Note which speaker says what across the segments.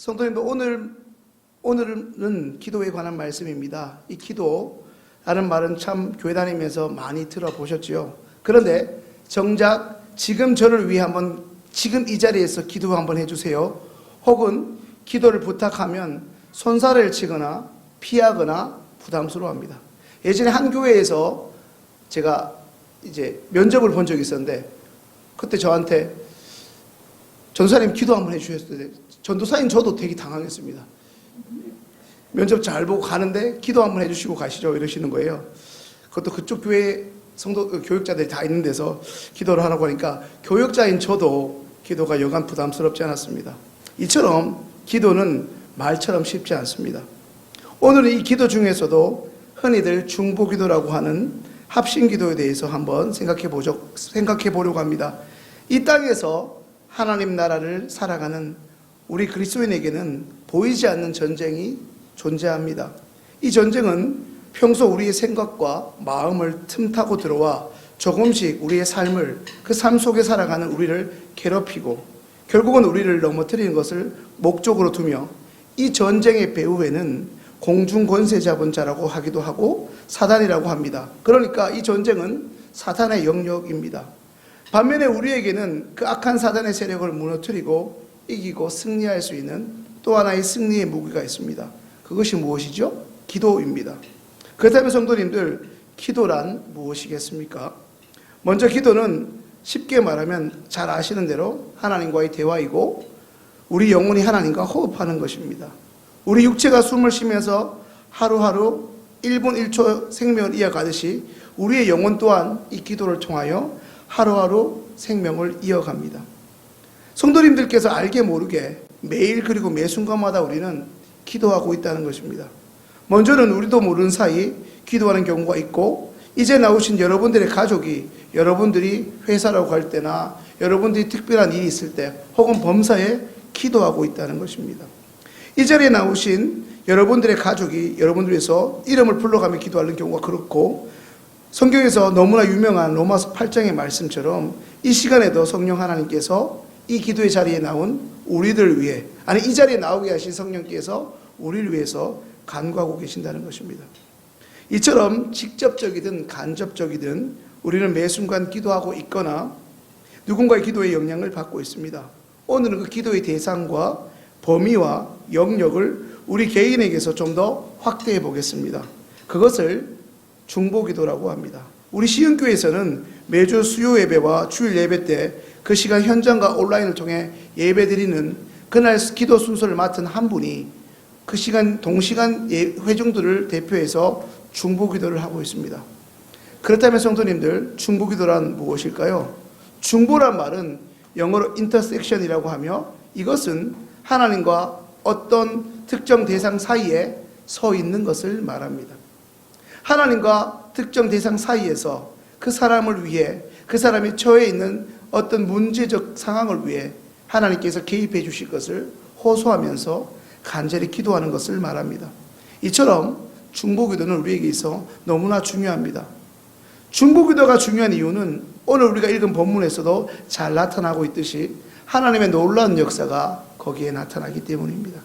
Speaker 1: 성도님들, 오늘은 기도에 관한 말씀입니다. 이 기도라는 말은 참 교회 다니면서 많이 들어보셨죠. 그런데 정작 지금 저를 위해 한번 지금 이 자리에서 기도 한번 해주세요. 혹은 기도를 부탁하면 손살을 치거나 피하거나 부담스러워합니다. 예전에 한 교회에서 제가 이제 면접을 본 적이 있었는데, 그때 저한테 전도사님 기도 한번 해주셨을 때, 전도사인 저도 되게 당황했습니다. 면접 잘 보고 가는데 기도 한번 해주시고 가시죠 이러시는 거예요. 그것도 그쪽 교회 성도 교육자들이 다 있는 데서 기도를 하라고 하니까 교육자인 저도 기도가 여간 부담스럽지 않았습니다. 이처럼 기도는 말처럼 쉽지 않습니다. 오늘은 이 기도 중에서도 흔히들 중보기도라고 하는 합심기도에 대해서 한번 생각해 보려고 합니다. 이 땅에서 하나님 나라를 살아가는 우리 그리스도인에게는 보이지 않는 전쟁이 존재합니다. 이 전쟁은 평소 우리의 생각과 마음을 틈타고 들어와 조금씩 우리의 삶을, 그 삶 속에 살아가는 우리를 괴롭히고 결국은 우리를 넘어뜨리는 것을 목적으로 두며, 이 전쟁의 배후에는 공중권세 잡은 자라고 하기도 하고 사단이라고 합니다. 그러니까 이 전쟁은 사탄의 영역입니다. 반면에 우리에게는 그 악한 사단의 세력을 무너뜨리고 이기고 승리할 수 있는 또 하나의 승리의 무기가 있습니다. 그것이 무엇이죠? 기도입니다. 그렇다면 성도님들, 기도란 무엇이겠습니까? 먼저 기도는 쉽게 말하면 잘 아시는 대로 하나님과의 대화이고 우리 영혼이 하나님과 호흡하는 것입니다. 우리 육체가 숨을 쉬면서 하루하루 1분 1초 생명을 이어가듯이 우리의 영혼 또한 이 기도를 통하여 하루하루 생명을 이어갑니다. 성도님들께서 알게 모르게 매일 그리고 매 순간마다 우리는 기도하고 있다는 것입니다. 먼저는 우리도 모르는 사이 기도하는 경우가 있고, 이제 나오신 여러분들의 가족이 여러분들이 회사라고 갈 때나 여러분들이 특별한 일이 있을 때 혹은 범사에 기도하고 있다는 것입니다. 이 자리에 나오신 여러분들의 가족이 여러분들 위해서 이름을 불러가며 기도하는 경우가 그렇고, 성경에서 너무나 유명한 로마서 8장의 말씀처럼 이 시간에도 성령 하나님께서 이 기도의 자리에 나온 우리들 위해, 아니 이 자리에 나오게 하신 성령께서 우리를 위해서 간구하고 계신다는 것입니다. 이처럼 직접적이든 간접적이든 우리는 매 순간 기도하고 있거나 누군가의 기도의 영향을 받고 있습니다. 오늘은 그 기도의 대상과 범위와 영역을 우리 개인에게서 좀 더 확대해 보겠습니다. 그것을 중보기도라고 합니다. 우리 시흥교회에서는 매주 수요 예배와 주일 예배 때 그 시간 현장과 온라인을 통해 예배 드리는 그날 기도 순서를 맡은 한 분이 그 시간 동시간 회중들을 대표해서 중보기도를 하고 있습니다. 그렇다면 성도님들, 중보기도란 무엇일까요? 중보란 말은 영어로 intercession이라고 하며, 이것은 하나님과 어떤 특정 대상 사이에 서 있는 것을 말합니다. 하나님과 특정 대상 사이에서 그 사람을 위해, 그 사람이 처해 있는 어떤 문제적 상황을 위해 하나님께서 개입해 주실 것을 호소하면서 간절히 기도하는 것을 말합니다. 이처럼 중보기도는 우리에게 있어 너무나 중요합니다. 중보기도가 중요한 이유는 오늘 우리가 읽은 본문에서도 잘 나타나고 있듯이 하나님의 놀라운 역사가 거기에 나타나기 때문입니다.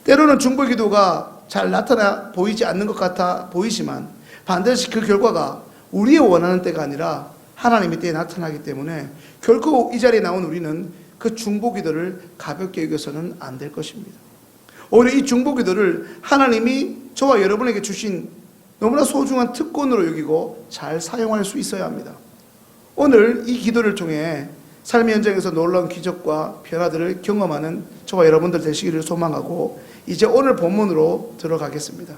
Speaker 1: 때로는 중보기도가 잘 나타나 보이지 않는 것 같아 보이지만 반드시 그 결과가 우리의 원하는 때가 아니라 하나님의 때에 나타나기 때문에 결코 이 자리에 나온 우리는 그 중보기도를 가볍게 여겨서는 안 될 것입니다. 오히려 이 중보기도를 하나님이 저와 여러분에게 주신 너무나 소중한 특권으로 여기고 잘 사용할 수 있어야 합니다. 오늘 이 기도를 통해 삶의 현장에서 놀라운 기적과 변화들을 경험하는 저와 여러분들 되시기를 소망하고, 이제 오늘 본문으로 들어가겠습니다.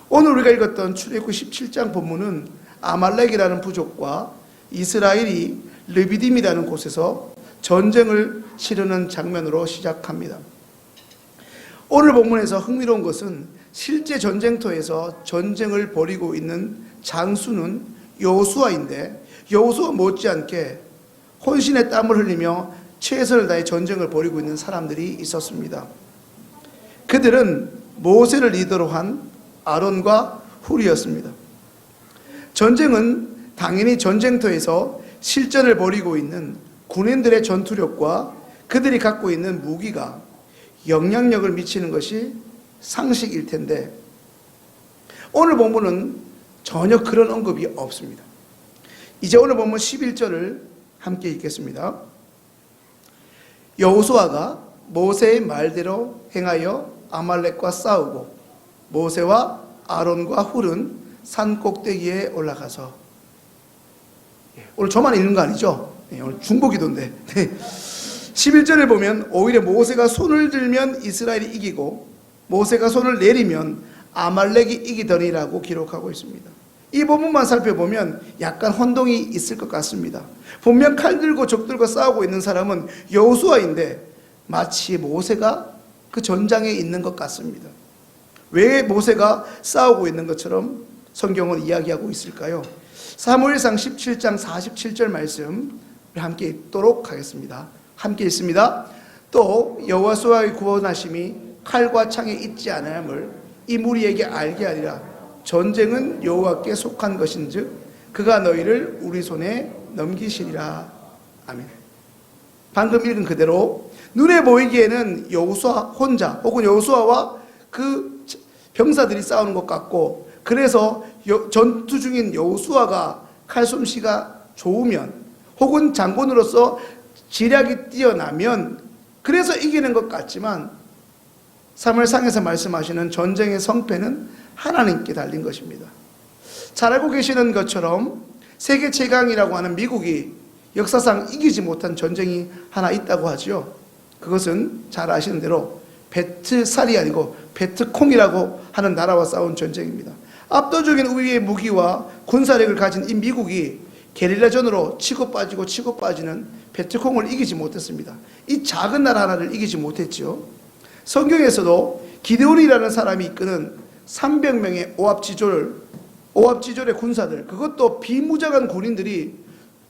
Speaker 1: 오늘 우리가 읽었던 출애굽기 17장 본문은 아말렉이라는 부족과 이스라엘이 르비딤이라는 곳에서 전쟁을 치르는 장면으로 시작합니다. 오늘 본문에서 흥미로운 것은 실제 전쟁터에서 전쟁을 벌이고 있는 장수는 여호수아인데, 여호수아 못지않게 혼신의 땀을 흘리며 최선을 다해 전쟁을 벌이고 있는 사람들이 있었습니다. 그들은 모세를 리더로 한 아론과 훌이었습니다. 전쟁은 당연히 전쟁터에서 실전을 벌이고 있는 군인들의 전투력과 그들이 갖고 있는 무기가 영향력을 미치는 것이 상식일 텐데 오늘 본문은 전혀 그런 언급이 없습니다. 이제 오늘 본문 11절을 함께 읽겠습니다. 여호수아가 모세의 말대로 행하여 아말렉과 싸우고 모세와 아론과 훌은 산 꼭대기에 올라가서, 오늘 저만 읽는 거 아니죠? 오늘 중보기도인데 11절에 보면 오히려 모세가 손을 들면 이스라엘이 이기고 모세가 손을 내리면 아말렉이 이기더니라고 기록하고 있습니다. 이 본문만 살펴보면 약간 혼동이 있을 것 같습니다. 분명 칼 들고 적 들고 싸우고 있는 사람은 여호수아인데 마치 모세가 그 전장에 있는 것 같습니다. 왜 모세가 싸우고 있는 것처럼 성경은 이야기하고 있을까요? 사무엘상 17장 47절 말씀 함께 읽도록 하겠습니다. 함께 읽습니다. 또 여호수아의 구원하심이 칼과 창에 있지 않음을 이 무리에게 알게 하리라. 전쟁은 여호와께 속한 것인즉 그가 너희를 우리 손에 넘기시리라. 아멘. 방금 읽은 그대로 눈에 보이기에는 여호수아 혼자 혹은 여호수아와 그 병사들이 싸우는 것 같고, 그래서 전투 중인 여호수아가 칼솜씨가 좋으면 혹은 장군으로서 지략이 뛰어나면 그래서 이기는 것 같지만 사무엘상에서 말씀하시는 전쟁의 성패는 하나님께 달린 것입니다. 잘 알고 계시는 것처럼 세계 최강이라고 하는 미국이 역사상 이기지 못한 전쟁이 하나 있다고 하죠. 그것은 잘 아시는 대로 베트살이 아니고 베트콩이라고 하는 나라와 싸운 전쟁입니다. 압도적인 우위의 무기와 군사력을 가진 이 미국이 게릴라전으로 치고 빠지는 베트콩을 이기지 못했습니다. 이 작은 나라 하나를 이기지 못했죠. 성경에서도 기드온이라는 사람이 이끄는 300명의 오합지졸의 군사들, 그것도 비무장한 군인들이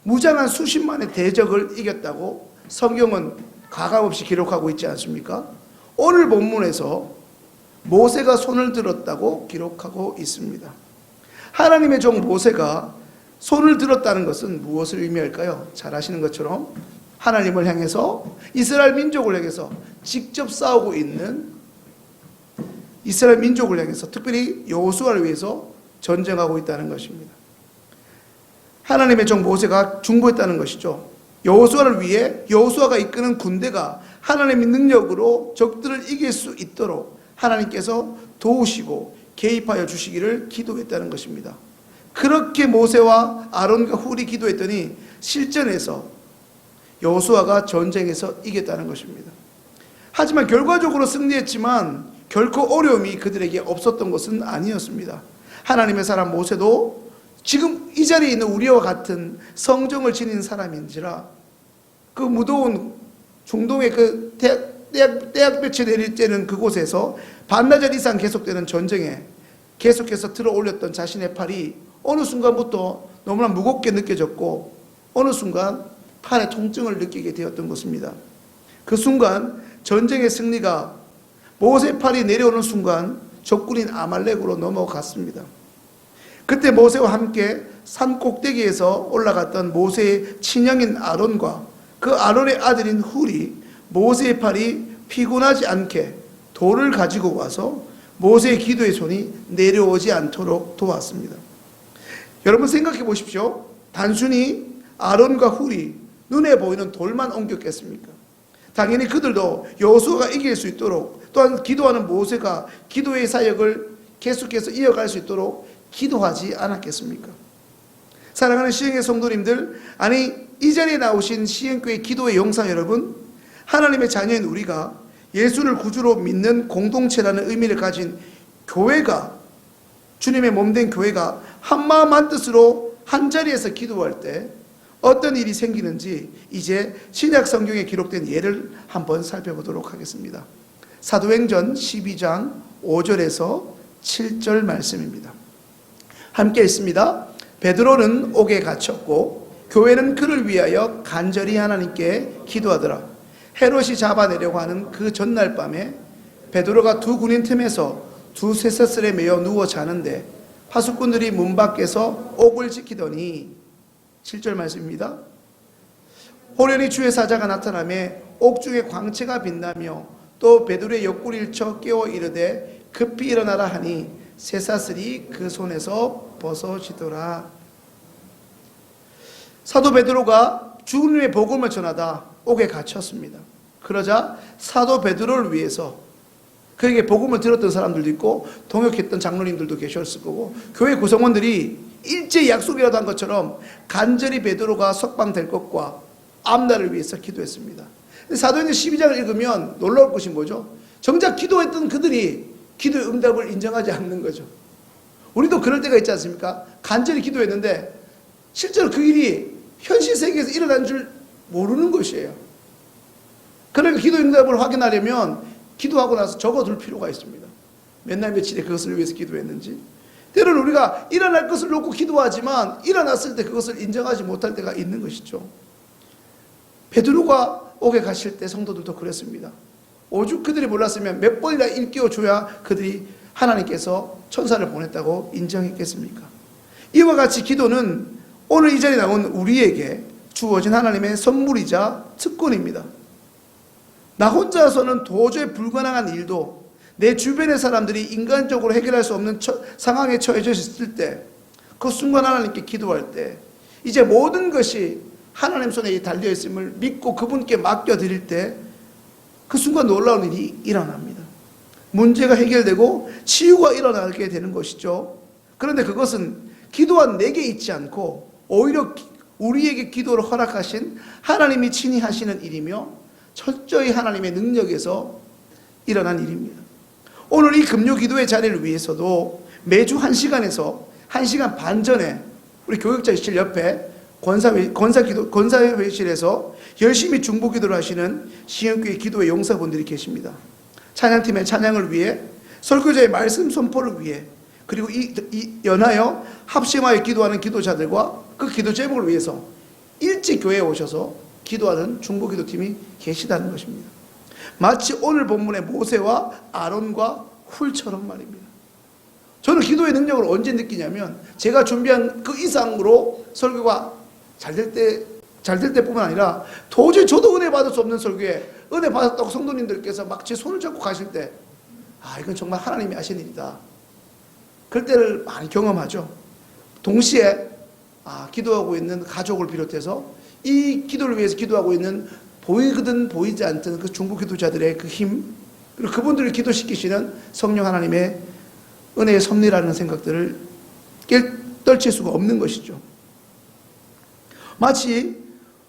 Speaker 1: 무장한 수십만의 대적을 이겼다고 성경은 가감없이 기록하고 있지 않습니까? 오늘 본문에서 모세가 손을 들었다고 기록하고 있습니다. 하나님의 종 모세가 손을 들었다는 것은 무엇을 의미할까요? 잘 아시는 것처럼 하나님을 향해서, 이스라엘 민족을 향해서 직접 싸우고 있는 이스라엘 민족을 향해서, 특별히 여호수아를 위해서 전쟁하고 있다는 것입니다. 하나님의 종 모세가 중보했다는 것이죠. 여호수아를 위해 여호수아가 이끄는 군대가 하나님의 능력으로 적들을 이길 수 있도록 하나님께서 도우시고 개입하여 주시기를 기도했다는 것입니다. 그렇게 모세와 아론과 훌이 기도했더니 실전에서 여호수아가 전쟁에서 이겼다는 것입니다. 하지만 결과적으로 승리했지만 결코 어려움이 그들에게 없었던 것은 아니었습니다. 하나님의 사람 모세도 지금 이 자리에 있는 우리와 같은 성정을 지닌 사람인지라 그 무더운 중동의 그 대학볕이 내릴 때는 그곳에서 반나절 이상 계속되는 전쟁에 계속해서 들어 올렸던 자신의 팔이 어느 순간부터 너무나 무겁게 느껴졌고 어느 순간 팔에 통증을 느끼게 되었던 것입니다. 그 순간 전쟁의 승리가 모세 팔이 내려오는 순간 적군인 아말렉으로 넘어갔습니다. 그때 모세와 함께 산 꼭대기에서 올라갔던 모세의 친형인 아론과 그 아론의 아들인 훌이 모세의 팔이 피곤하지 않게 돌을 가지고 와서 모세의 기도의 손이 내려오지 않도록 도왔습니다. 여러분 생각해 보십시오. 단순히 아론과 훌이 눈에 보이는 돌만 옮겼겠습니까? 당연히 그들도 여호수아가 이길 수 있도록, 또한 기도하는 모세가 기도의 사역을 계속해서 이어갈 수 있도록 기도하지 않았겠습니까? 사랑하는 시행의 성도님들, 아니 이 자리에 나오신 시행교회 기도의 영상 여러분, 하나님의 자녀인 우리가 예수를 구주로 믿는 공동체라는 의미를 가진 교회가, 주님의 몸된 교회가 한마음 한뜻으로 한자리에서 기도할 때 어떤 일이 생기는지 이제 신약 성경에 기록된 예를 한번 살펴보도록 하겠습니다. 사도행전 12장 5절에서 7절 말씀입니다. 함께 읽습니다. 베드로는 옥에 갇혔고 교회는 그를 위하여 간절히 하나님께 기도하더라. 헤롯이 잡아내려고 하는 그 전날 밤에 베드로가 두 군인 틈에서 두 쇠사슬에 매여 누워 자는데 파수꾼들이 문 밖에서 옥을 지키더니 7절 말씀입니다. 호련히 주의 사자가 나타나며 옥중에 광채가 빛나며 또 베드로의 옆구리를 쳐 깨워 이르되 급히 일어나라 하니 쇠사슬이 그 손에서 벗어지더라. 사도 베드로가 주님의 복음을 전하다 옥에 갇혔습니다. 그러자 사도 베드로를 위해서 그에게 복음을 들었던 사람들도 있고 동역했던 장로님들도 계셨을 거고 교회 구성원들이 일제히 약속이라도 한 것처럼 간절히 베드로가 석방될 것과 앞날을 위해서 기도했습니다. 사도행전 12장을 읽으면 놀라울 것이 뭐죠? 정작 기도했던 그들이 기도의 응답을 인정하지 않는 거죠. 우리도 그럴 때가 있지 않습니까? 간절히 기도했는데 실제로 그 일이 현실 세계에서 일어난 줄 모르는 것이에요. 그러니까 기도 응답을 확인하려면 기도하고 나서 적어둘 필요가 있습니다. 몇 날 며칠에 그것을 위해서 기도했는지. 때로는 우리가 일어날 것을 놓고 기도하지만 일어났을 때 그것을 인정하지 못할 때가 있는 것이죠. 베드로가 옥에 가실 때 성도들도 그랬습니다. 오죽 그들이 몰랐으면 몇 번이나 일깨워줘야 그들이 하나님께서 천사를 보냈다고 인정했겠습니까? 이와 같이 기도는 오늘 이 자리에 나온 우리에게 주어진 하나님의 선물이자 특권입니다. 나 혼자서는 도저히 불가능한 일도 내 주변의 사람들이 인간적으로 해결할 수 없는 상황에 처해져 있을 때, 그 순간 하나님께 기도할 때 이제 모든 것이 하나님 손에 달려 있음을 믿고 그분께 맡겨드릴 때 그 순간 놀라운 일이 일어납니다. 문제가 해결되고 치유가 일어나게 되는 것이죠. 그런데 그것은 기도한 내게 있지 않고 오히려 우리에게 기도를 허락하신 하나님이 친히 하시는 일이며 철저히 하나님의 능력에서 일어난 일입니다. 오늘 이 금요 기도의 자리를 위해서도 매주 1시간에서 1시간 반 전에 우리 교역자실 옆에 권사회실에서 열심히 중보기도를 하시는 시흥교회 기도의 용사분들이 계십니다. 찬양팀의 찬양을 위해, 설교자의 말씀 선포를 위해, 그리고 연하여 합심하여 기도하는 기도자들과 그 기도 제목을 위해서 일찍 교회에 오셔서 기도하는 중보기도팀이 계시다는 것입니다. 마치 오늘 본문의 모세와 아론과 훌처럼 말입니다. 저는 기도의 능력을 언제 느끼냐면 제가 준비한 그 이상으로 설교가 잘 될 때뿐만 아니라 도저히 저도 은혜 받을 수 없는 설교에 은혜 받았다고 성도님들께서 막 제 손을 잡고 가실 때, 이건 정말 하나님이 하신 일이다. 그럴 때를 많이 경험하죠. 동시에 기도하고 있는 가족을 비롯해서 이 기도를 위해서 기도하고 있는 보이거든 보이지 않던 그 중보 기도자들의 그 힘, 그리고 그분들을 기도시키시는 성령 하나님의 은혜의 섭리라는 생각들을 떨칠 수가 없는 것이죠. 마치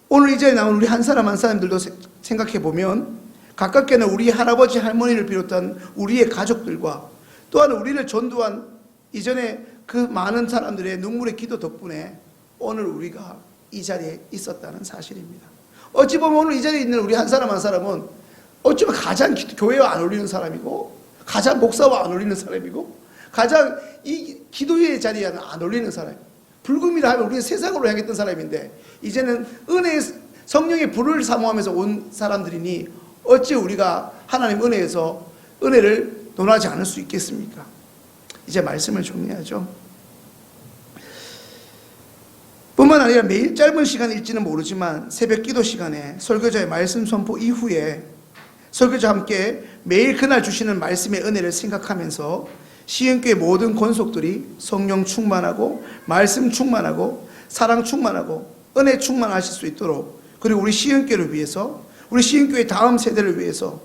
Speaker 1: 오늘 이 자리에 나온 우리 한 사람 한 사람들도 생각해 보면 가깝게는 우리 할아버지 할머니를 비롯한 우리의 가족들과 또한 우리를 전도한 이전에 그 많은 사람들의 눈물의 기도 덕분에 오늘 우리가 이 자리에 있었다는 사실입니다. 어찌 보면 오늘 이 자리에 있는 우리 한 사람 한 사람은 어찌 보면 가장 교회와 안 어울리는 사람이고 가장 목사와 안 어울리는 사람이고 가장 이 기도의 자리에 안 어울리는 사람, 불금이라 하면 우리는 세상으로 향했던 사람인데 이제는 은혜의 성령의 불을 사모하면서 온 사람들이니 어찌 우리가 하나님 은혜에서 은혜를 논하지 않을 수 있겠습니까? 이제 말씀을 정리하죠. 뿐만 아니라 매일 짧은 시간일지는 모르지만 새벽 기도 시간에 설교자의 말씀 선포 이후에 설교자와 함께 매일 그날 주시는 말씀의 은혜를 생각하면서 시흥교회 모든 권속들이 성령 충만하고 말씀 충만하고 사랑 충만하고 은혜 충만하실 수 있도록, 그리고 우리 시흥교회를 위해서, 우리 시흥교회 다음 세대를 위해서,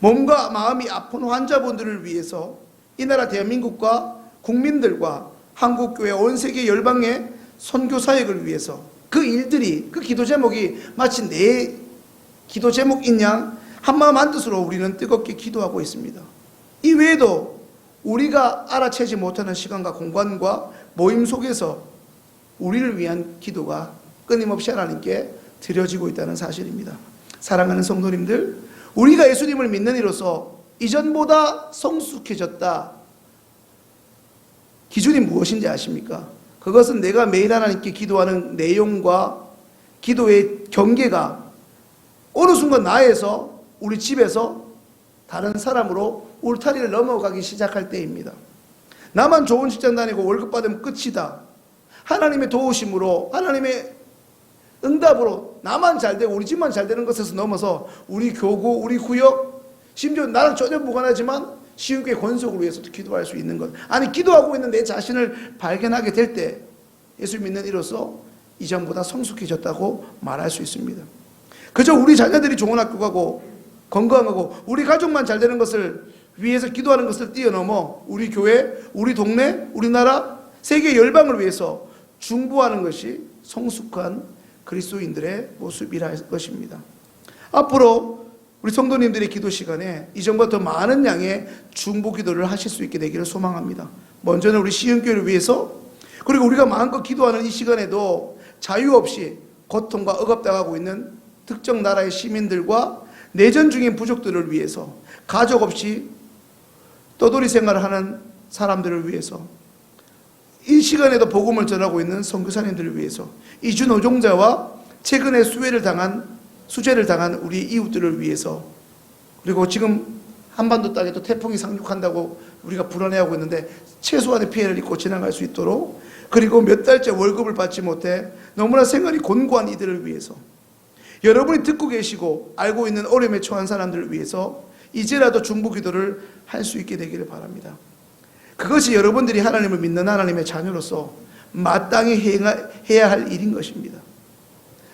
Speaker 1: 몸과 마음이 아픈 환자분들을 위해서, 이 나라 대한민국과 국민들과 한국교회 온 세계 열방의 선교 사역을 위해서 그 일들이, 그 기도 제목이 마치 내 기도 제목인 양 한마음 한뜻으로 우리는 뜨겁게 기도하고 있습니다. 이 외에도 우리가 알아채지 못하는 시간과 공간과 모임 속에서 우리를 위한 기도가 끊임없이 하나님께 드려지고 있다는 사실입니다. 사랑하는 성도님들, 우리가 예수님을 믿는 이로써 이전보다 성숙해졌다. 기준이 무엇인지 아십니까? 그것은 내가 매일 하나님께 기도하는 내용과 기도의 경계가 어느 순간 나에서, 우리 집에서 다른 사람으로 울타리를 넘어가기 시작할 때입니다. 나만 좋은 직장 다니고 월급 받으면 끝이다. 하나님의 도우심으로, 하나님의 응답으로 나만 잘 되고 우리 집만 잘 되는 것에서 넘어서 우리 교구, 우리 구역, 심지어 나랑 전혀 무관하지만 시흥교회 건속을 위해서도 기도할 수 있는 것. 아니 기도하고 있는 내 자신을 발견하게 될 때 예수 믿는 이로서 이전보다 성숙해졌다고 말할 수 있습니다. 그저 우리 자녀들이 좋은 학교 가고 건강하고 우리 가족만 잘 되는 것을 위해서 기도하는 것을 뛰어넘어 우리 교회, 우리 동네, 우리나라, 세계 열방을 위해서 중보하는 것이 성숙한 그리스도인들의 모습이라 것입니다. 앞으로 우리 성도님들의 기도 시간에 이전보다 더 많은 양의 중보 기도를 하실 수 있게 되기를 소망합니다. 먼저는 우리 시흥교회를 위해서, 그리고 우리가 마음껏 기도하는 이 시간에도 자유 없이 고통과 억압당하고 있는 특정 나라의 시민들과 내전 중인 부족들을 위해서, 가족 없이 떠돌이 생활을 하는 사람들을 위해서, 이 시간에도 복음을 전하고 있는 선교사님들을 위해서, 이주 노동자와 최근에 수재를 당한 우리 이웃들을 위해서, 그리고 지금 한반도 땅에 또 태풍이 상륙한다고 우리가 불안해하고 있는데 최소한의 피해를 입고 지나갈 수 있도록, 그리고 몇 달째 월급을 받지 못해 너무나 생활이 곤고한 이들을 위해서, 여러분이 듣고 계시고 알고 있는 어려움에 처한 사람들을 위해서 이제라도 중보 기도를 할 수 있게 되기를 바랍니다. 그것이 여러분들이 하나님을 믿는 하나님의 자녀로서 마땅히 해야 할 일인 것입니다.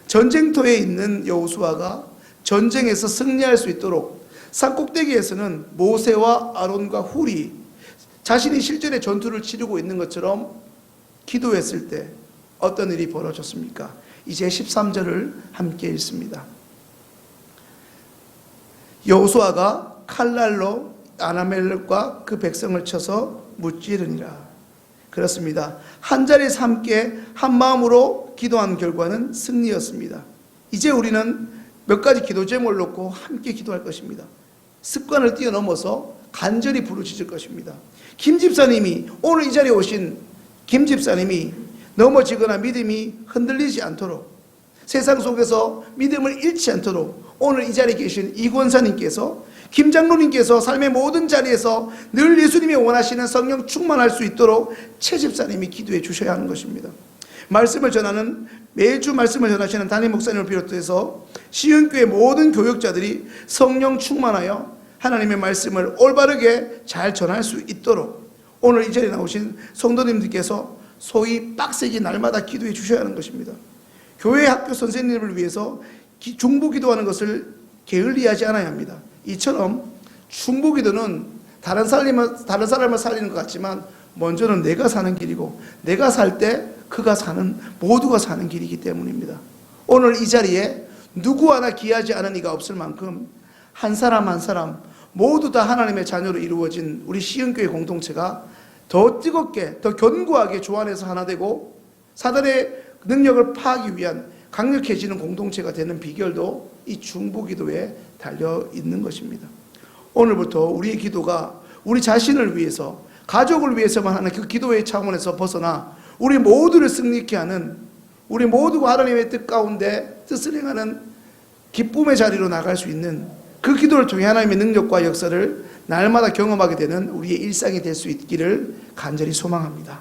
Speaker 1: 전쟁터에 있는 여호수아가 전쟁에서 승리할 수 있도록 산꼭대기에서는 모세와 아론과 훌이 자신이 실전의 전투를 치르고 있는 것처럼 기도했을 때 어떤 일이 벌어졌습니까? 이제 13절을 함께 읽습니다. 여호수아가 칼날로 아나멜렉과 그 백성을 쳐서 무찌르니라. 그렇습니다. 한 자리에서 함께 한 마음으로 기도한 결과는 승리였습니다. 이제 우리는 몇 가지 기도 제목을 놓고 함께 기도할 것입니다. 습관을 뛰어넘어서 간절히 부르짖을 것입니다. 김 집사님이, 오늘 이 자리에 오신 김 집사님이 넘어지거나 믿음이 흔들리지 않도록, 세상 속에서 믿음을 잃지 않도록 오늘 이 자리에 계신 이 권사님께서, 김 장로님께서 삶의 모든 자리에서 늘 예수님이 원하시는 성령 충만할 수 있도록 최 집사님이 기도해 주셔야 하는 것입니다. 말씀을 전하는, 매주 말씀을 전하시는 담임 목사님을 비롯해서 시흥교회 모든 교역자들이 성령 충만하여 하나님의 말씀을 올바르게 잘 전할 수 있도록 오늘 이 자리에 나오신 성도님들께서 소위 빡세게 날마다 기도해 주셔야 하는 것입니다. 교회 학교 선생님을 위해서 중보 기도하는 것을 게을리하지 않아야 합니다. 이처럼 중보 기도는 다른 사람을 살리는 것 같지만 먼저는 내가 사는 길이고, 내가 살 때 그가 사는, 모두가 사는 길이기 때문입니다. 오늘 이 자리에 누구 하나 귀하지 않은 이가 없을 만큼 한 사람 한 사람 모두 다 하나님의 자녀로 이루어진 우리 시흥교회 공동체가 더 뜨겁게, 더 견고하게 조안해서 하나 되고 사단의 능력을 파하기 위한 강력해지는 공동체가 되는 비결도 이 중보 기도에 달려 있는 것입니다. 오늘부터 우리의 기도가 우리 자신을 위해서, 가족을 위해서만 하는 그 기도의 차원에서 벗어나 우리 모두를 승리케 하는, 우리 모두가 하나님의 뜻 가운데 뜻을 행하는 기쁨의 자리로 나갈 수 있는 그 기도를 통해 하나님의 능력과 역사를 날마다 경험하게 되는 우리의 일상이 될 수 있기를 간절히 소망합니다.